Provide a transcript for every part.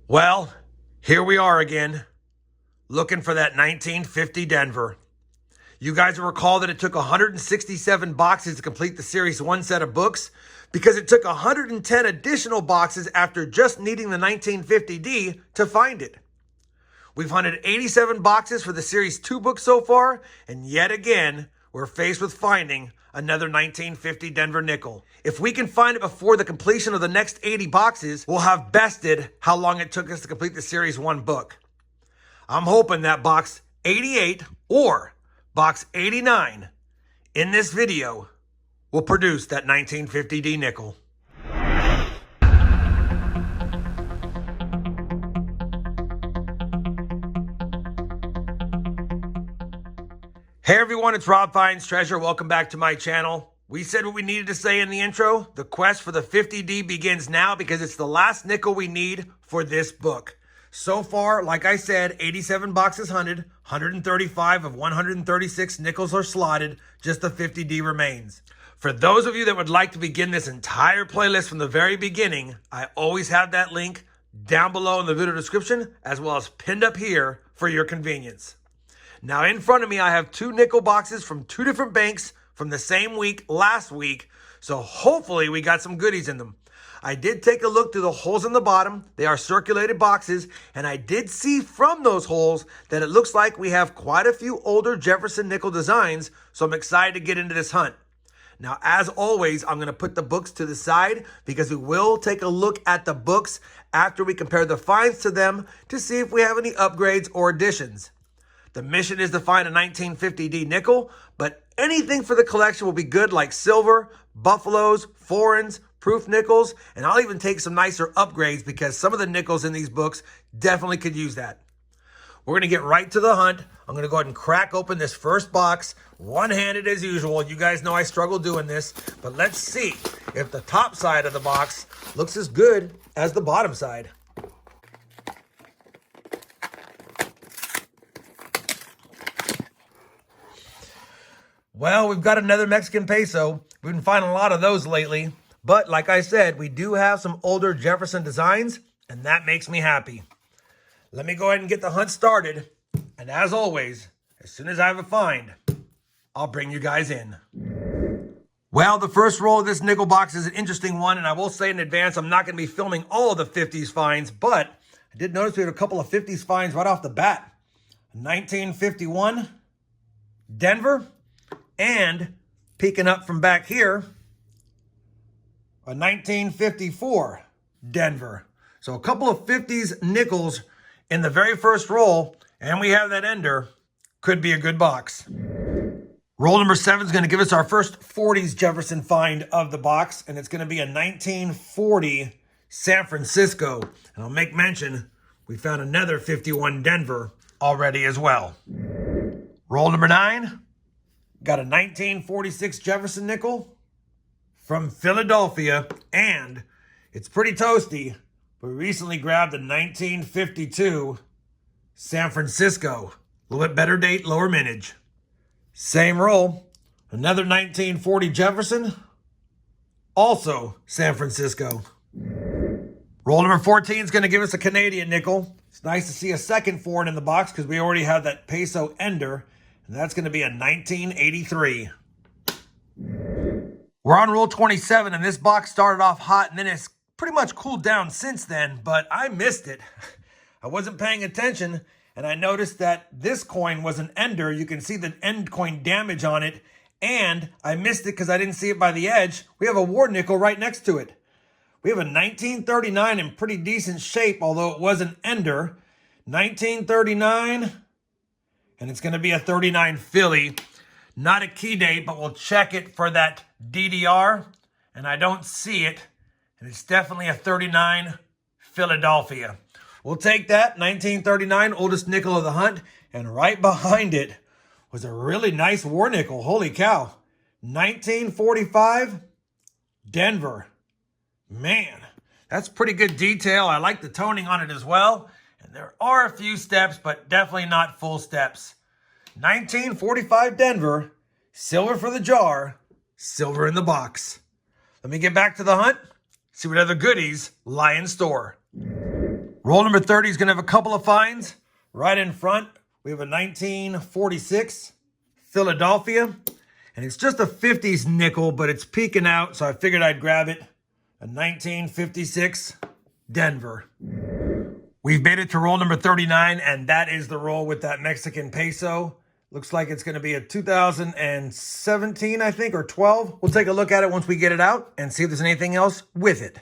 Well, here we are again, looking for that 1950 Denver. You guys will recall that it took 167 boxes to complete the Series 1 set of books because it took 110 additional boxes after just needing the 1950D to find it. We've hunted 87 boxes for the Series 2 book so far, and yet again, we're faced with finding another 1950 Denver nickel. If we can find it before the completion of the next 80 boxes, we'll have bested how long it took us to complete the Series 1 book. I'm hoping that box 88 or box 89 in this video will produce that 1950D nickel. Hey everyone, it's RobFindsTreasure. Welcome back to my channel. We said what we needed to say in the intro. The quest for the 50D begins now because it's the last nickel we need for this book. So far, like I said, 87 boxes hunted, 135 of 136 nickels are slotted, just the 50D remains. For those of you that would like to begin this entire playlist from the very beginning, I always have that link down below in the video description, as well as pinned up here for your convenience. Now in front of me, I have two nickel boxes from two different banks from the same week last week, so hopefully we got some goodies in them. I did take a look through the holes in the bottom. They are circulated boxes, and I did see from those holes that it looks like we have quite a few older Jefferson nickel designs, so I'm excited to get into this hunt. Now, as always, I'm going to put the books to the side because we will take a look at the books after we compare the finds to them to see if we have any upgrades or additions. The mission is to find a 1950D nickel, but anything for the collection will be good, like silver, buffaloes, foreigns, proof nickels, and I'll even take some nicer upgrades because some of the nickels in these books definitely could use that. We're going to get right to the hunt. I'm going to go ahead and crack open this first box, one-handed as usual. You guys know I struggle doing this, but let's see if the top side of the box looks as good as the bottom side. Well, we've got another Mexican peso. We've been finding a lot of those lately. But like I said, we do have some older Jefferson designs, and that makes me happy. Let me go ahead and get the hunt started. And as always, as soon as I have a find, I'll bring you guys in. Well, the first roll of this nickel box is an interesting one, and I will say in advance, I'm not going to be filming all of the 50s finds, but I did notice we had a couple of 50s finds right off the bat. 1951 Denver. And peeking up from back here, a 1954 Denver. So a couple of 50s nickels in the very first roll, and we have that ender. Could be a good box. Roll number 7 is going to give us our first 40s Jefferson find of the box, and it's going to be a 1940 San Francisco. And I'll make mention, we found another 51 Denver already as well. Roll number 9. Got a 1946 Jefferson nickel from Philadelphia, and it's pretty toasty. We recently grabbed a 1952 San Francisco. A little bit better date, lower mintage. Same roll. Another 1940 Jefferson, also San Francisco. Roll number 14 is going to give us a Canadian nickel. It's nice to see a second foreign in the box because we already have that peso ender. And that's going to be a 1983. We're on roll 27, and this box started off hot, and then it's pretty much cooled down since then, but I missed it. I wasn't paying attention, and I noticed that this coin was an ender. You can see the end coin damage on it, and I missed it because I didn't see it by the edge. We have a war nickel right next to it. We have a 1939 in pretty decent shape, although it was an ender. 1939... and it's going to be a 39 Philly. Not a key date, but we'll check it for that DDR. And I don't see it. And it's definitely a 39 Philadelphia. We'll take that. 1939, oldest nickel of the hunt. And right behind it was a really nice war nickel. Holy cow. 1945 Denver. Man, that's pretty good detail. I like the toning on it as well. There are a few steps, but definitely not full steps. 1945 Denver, silver for the jar, silver in the box. Let me get back to the hunt, see what other goodies lie in store. Roll number 30 is going to have a couple of finds. Right in front, we have a 1946 Philadelphia. And it's just a 50s nickel, but it's peeking out, so I figured I'd grab it. A 1956 Denver. We've made it to roll number 39, and that is the roll with that Mexican peso. Looks like it's going to be a 2017, I think, or 12. We'll take a look at it once we get it out and see if there's anything else with it.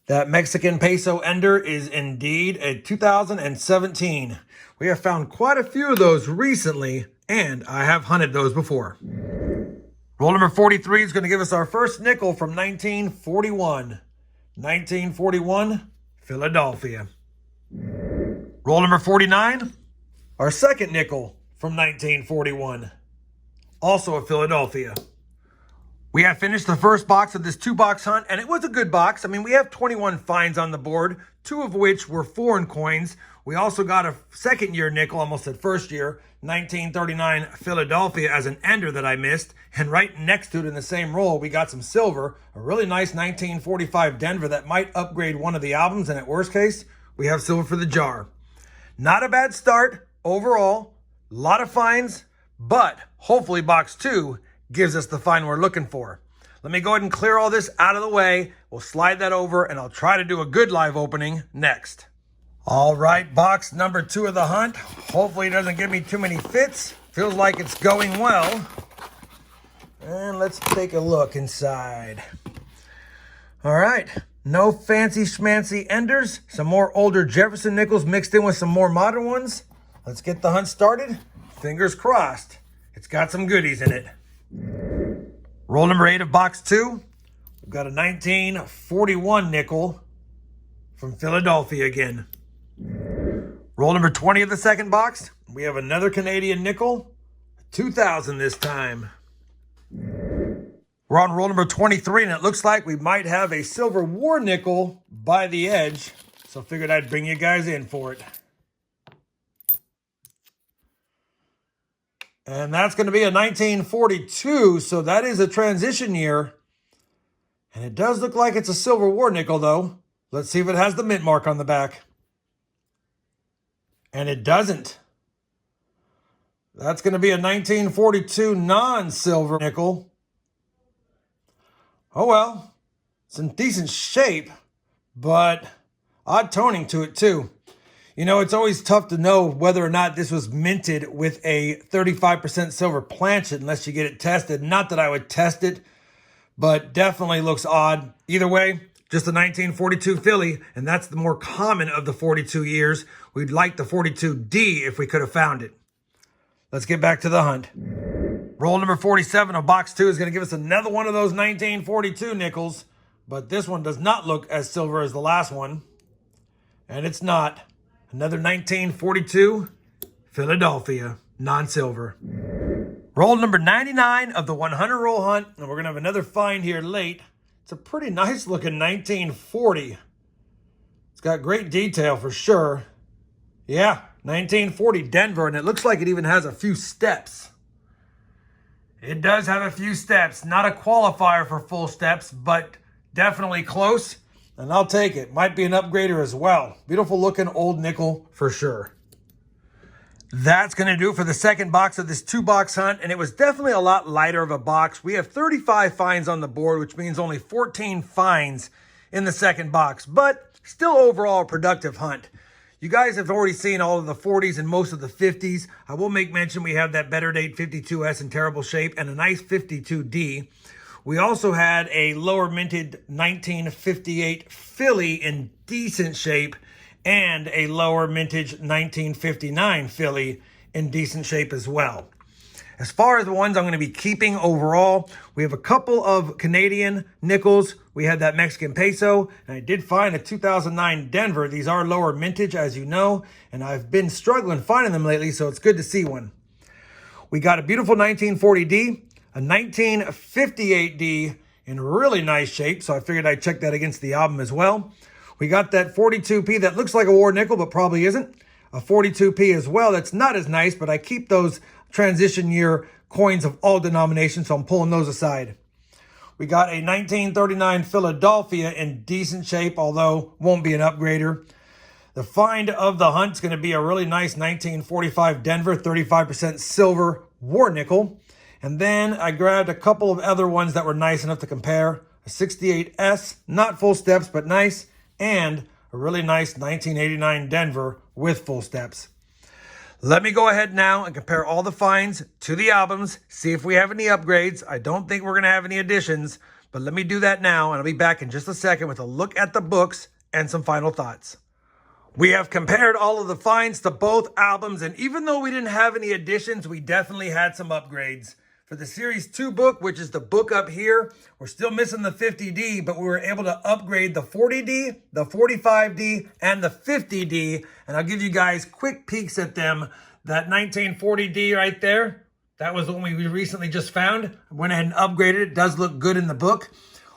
That Mexican peso ender is indeed a 2017. We have found quite a few of those recently, and I have hunted those before. Roll number 43 is going to give us our first nickel from 1941. 1941, Philadelphia. Roll number 49, our second nickel from 1941. Also a Philadelphia. We have finished the first box of this 2-box hunt, and it was a good box. I mean, we have 21 finds on the board, 2 of which were foreign coins. We also got a second-year nickel, almost at first year, 1939 Philadelphia as an ender that I missed. And right next to it in the same roll, we got some silver, a really nice 1945 Denver that might upgrade one of the albums, and at worst case, we have silver for the jar. Not a bad start overall, a lot of finds, but hopefully box 2 gives us the find we're looking for. Let me go ahead and clear all this out of the way. We'll slide that over, and I'll try to do a good live opening next. All right, box number 2 of the hunt. Hopefully it doesn't give me too many fits. Feels like it's going well. And let's take a look inside. All right, no fancy schmancy enders. Some more older Jefferson Nickels mixed in with some more modern ones. Let's get the hunt started. Fingers crossed. It's got some goodies in it. Roll number 8 of box 2. We've got a 1941 nickel from Philadelphia again. Roll number 20 of the second box. We have another Canadian nickel, 2000 this time. We're on roll number 23, and it looks like we might have a Silver War nickel by the edge. So figured I'd bring you guys in for it. And that's going to be a 1942, so that is a transition year. And it does look like it's a Silver War nickel, though. Let's see if it has the mint mark on the back. And it doesn't. That's going to be a 1942 non-silver nickel. Oh well, it's in decent shape, but odd toning to it too. You know, it's always tough to know whether or not this was minted with a 35% silver planchet unless you get it tested. Not that I would test it, but definitely looks odd. Either way, just a 1942 Philly, and that's the more common of the 42 years. We'd like the 42D if we could have found it. Let's get back to the hunt. Roll number 47 of box 2 is going to give us another one of those 1942 nickels, but this one does not look as silver as the last one. And it's not. Another 1942 Philadelphia, non-silver. Roll number 99 of the 100 roll hunt, and we're going to have another find here late. It's a pretty nice looking 1940. It's got great detail for sure. Yeah, 1940 Denver, and it looks like it even has a few steps. It does have a few steps. Not a qualifier for full steps, but definitely close. And I'll take it. Might be an upgrader as well. Beautiful looking old nickel for sure. That's going to do it for the second box of this 2-box hunt. And it was definitely a lot lighter of a box. We have 35 finds on the board, which means only 14 finds in the second box. But still overall a productive hunt. You guys have already seen all of the 40s and most of the 50s. I will make mention we have that better date 52S in terrible shape and a nice 52D. We also had a lower minted 1958 Philly in decent shape and a lower mintage 1959 Philly in decent shape as well. As far as the ones I'm going to be keeping overall, we have a couple of Canadian nickels. We had that Mexican peso, and I did find a 2009 Denver. These are lower mintage, as you know, and I've been struggling finding them lately, so it's good to see one. We got a beautiful 1940D, a 1958D in really nice shape, so I figured I'd check that against the album as well. We got that 42P that looks like a war nickel, but probably isn't. A 42P as well that's not as nice, but I keep those transition year coins of all denominations, so I'm pulling those aside. We got a 1939 Philadelphia in decent shape, although won't be an upgrader. The find of the hunt's going to be a really nice 1945 Denver 35% silver war nickel. And then I grabbed a couple of other ones that were nice enough to compare. A 68S, not full steps, but nice. And a really nice 1989 Denver with full steps. Let me go ahead now and compare all the finds to the albums, see if we have any upgrades. I don't think we're going to have any additions, but let me do that now, and I'll be back in just a second with a look at the books and some final thoughts. We have compared all of the finds to both albums, and even though we didn't have any additions, we definitely had some upgrades. For the Series 2 book, which is the book up here, we're still missing the 50D, but we were able to upgrade the 40D, the 45D, and the 50D. And I'll give you guys quick peeks at them. That 1940D right there, that was the one we recently just found. I went ahead and upgraded it. It does look good in the book.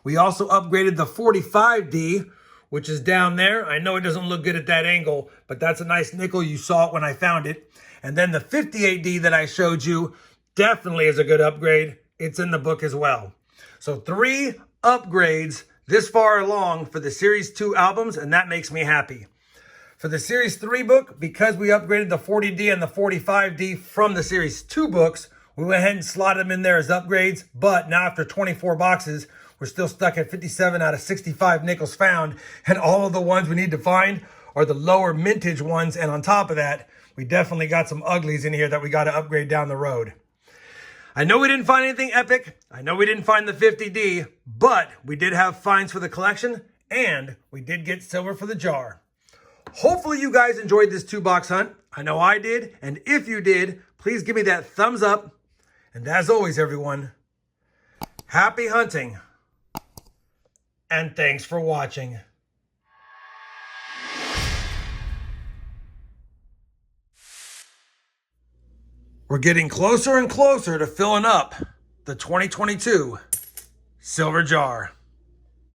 We also upgraded the 45D, which is down there. I know it doesn't look good at that angle, but that's a nice nickel. You saw it when I found it. And then the 58D that I showed you, definitely is a good upgrade. It's in the book as well. So 3 upgrades this far along for the Series 2 albums, and that makes me happy. For the Series 3 book, because we upgraded the 40D and the 45D from the Series 2 books, we went ahead and slotted them in there as upgrades. But now after 24 boxes, we're still stuck at 57 out of 65 nickels found. And all of the ones we need to find are the lower mintage ones. And on top of that, we definitely got some uglies in here that we got to upgrade down the road. I know we didn't find anything epic. I know we didn't find the 50D, but we did have finds for the collection, and we did get silver for the jar. Hopefully you guys enjoyed this 2-box hunt. I know I did, and if you did, please give me that thumbs up. And as always, everyone, happy hunting, and thanks for watching. We're getting closer and closer to filling up the 2022 silver jar.